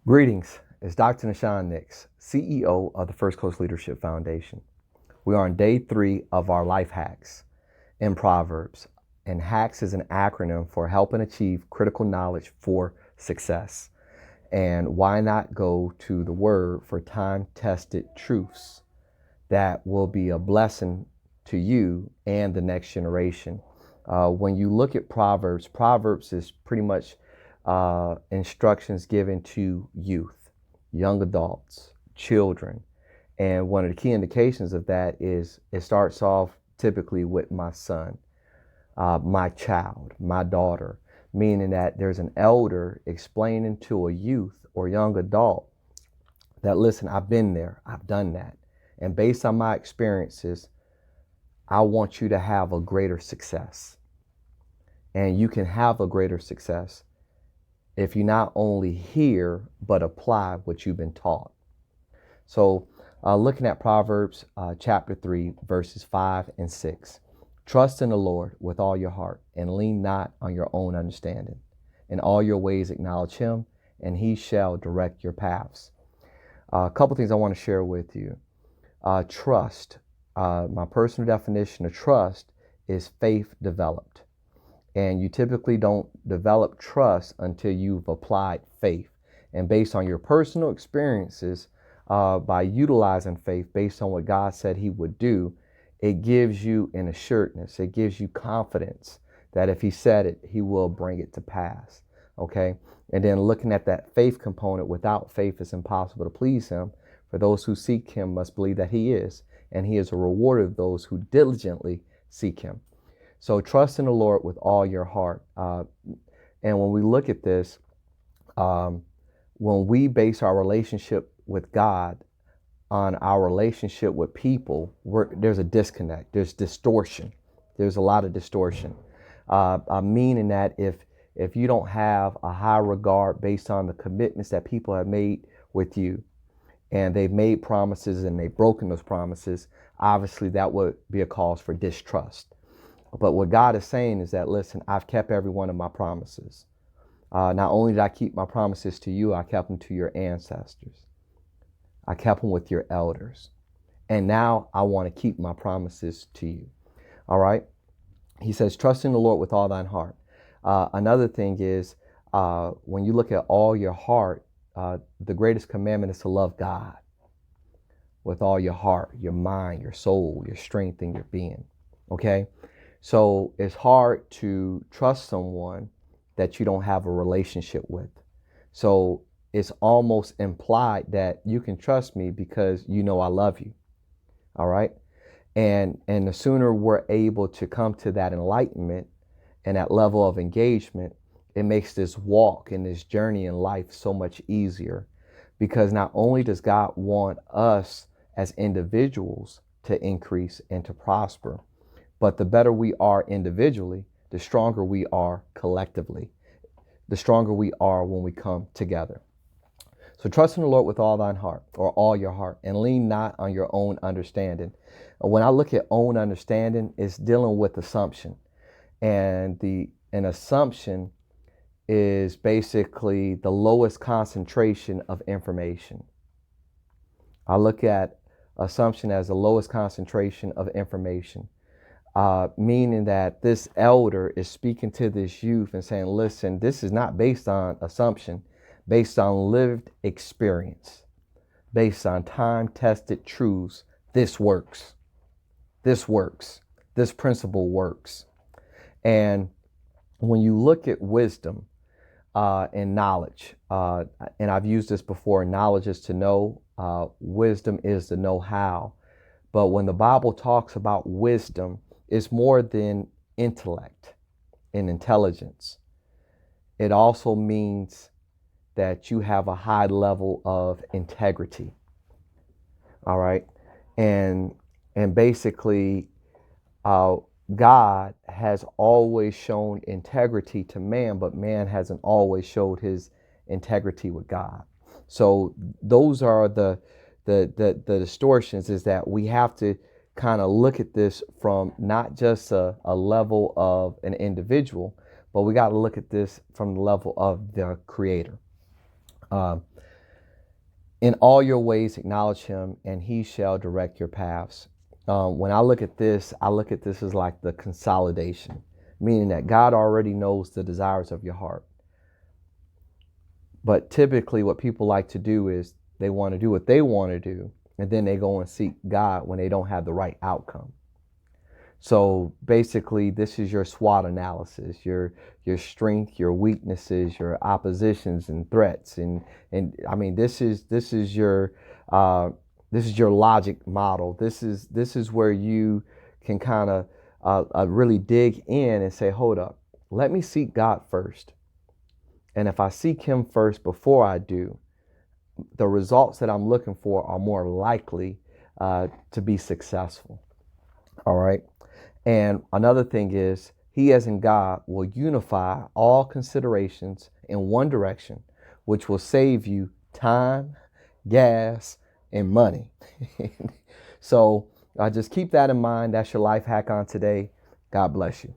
Greetings, it's Dr. Nahshon, CEO of the First Coast Leadership Foundation. We are on day 3 of our life hacks in Proverbs, and HACS is an acronym for helping achieve critical knowledge for success. And why not go to the word for time-tested truths that will be a blessing to you and the next generation. When you look at Proverbs is pretty much instructions given to youth, young adults, children. And one of the key indications of that is it starts off typically with my son, my child, my daughter, meaning that there's an elder explaining to a youth or young adult that, listen, I've been there, I've done that. And based on my experiences, I want you to have a greater success. And you can have a greater success if you not only hear, but apply what you've been taught. So looking at Proverbs chapter 3, verses 5 and 6. Trust in the Lord with all your heart and lean not on your own understanding. In all your ways acknowledge him, and he shall direct your paths. A couple things I want to share with you. Trust. My personal definition of trust is faith developed. And you typically don't develop trust until you've applied faith. And based on your personal experiences, by utilizing faith based on what God said he would do, it gives you an assuredness. It gives you confidence that if he said it, he will bring it to pass. Okay. And then looking at that faith component, without faith it's impossible to please him. For those who seek him must believe that he is, and he is a rewarder of those who diligently seek him. So trust in the Lord with all your heart. And when we look at this, when we base our relationship with God on our relationship with people, there's a disconnect. There's distortion. There's a lot of distortion. Meaning that if you don't have a high regard based on the commitments that people have made with you, and they've made promises and they've broken those promises, obviously that would be a cause for distrust. But what God is saying is that, listen, I've kept every one of my promises. Not only did I keep my promises to you, I kept them to your ancestors. I kept them with your elders. And now I want to keep my promises to you. All right. He says, trust in the Lord with all thine heart. Another thing is, when you look at all your heart, the greatest commandment is to love God with all your heart, your mind, your soul, your strength, and your being. Okay. So it's hard to trust someone that you don't have a relationship with. So it's almost implied that you can trust me because you know I love you. All right. And the sooner we're able to come to that enlightenment and that level of engagement, it makes this walk and this journey in life so much easier, because not only does God want us as individuals to increase and to prosper, but the better we are individually, the stronger we are collectively, the stronger we are when we come together. So trust in the Lord with all thine heart, or all your heart, and lean not on your own understanding. When I look at own understanding, it's dealing with assumption. And an assumption is basically the lowest concentration of information. I look at assumption as the lowest concentration of information. Meaning that this elder is speaking to this youth and saying, listen, this is not based on assumption, based on lived experience, based on time-tested truths. This works. This works. This principle works. And when you look at wisdom and knowledge, and I've used this before, knowledge is to know, wisdom is to know how. But when the Bible talks about wisdom, it's more than intellect and intelligence. It also means that you have a high level of integrity. All right. And basically, God has always shown integrity to man, but man hasn't always showed his integrity with God. So those are the distortions, is that we have to kind of look at this from not just a level of an individual, but we got to look at this from the level of the creator. In all your ways, acknowledge him, and he shall direct your paths. When I look at this as like the consolidation, meaning that God already knows the desires of your heart. But typically what people like to do is they want to do what they want to do, and then they go and seek God when they don't have the right outcome. So basically, this is your SWOT analysis, your strength, your weaknesses, your oppositions and threats, and I mean this is your logic model. This is where you can kind of really dig in and say, hold up, let me seek God first, and if I seek Him first before I do, the results that I'm looking for are more likely to be successful. All right. And another thing is, He as in God will unify all considerations in one direction, which will save you time, gas, and money. So just keep that in mind. That's your life hack on today. God bless you.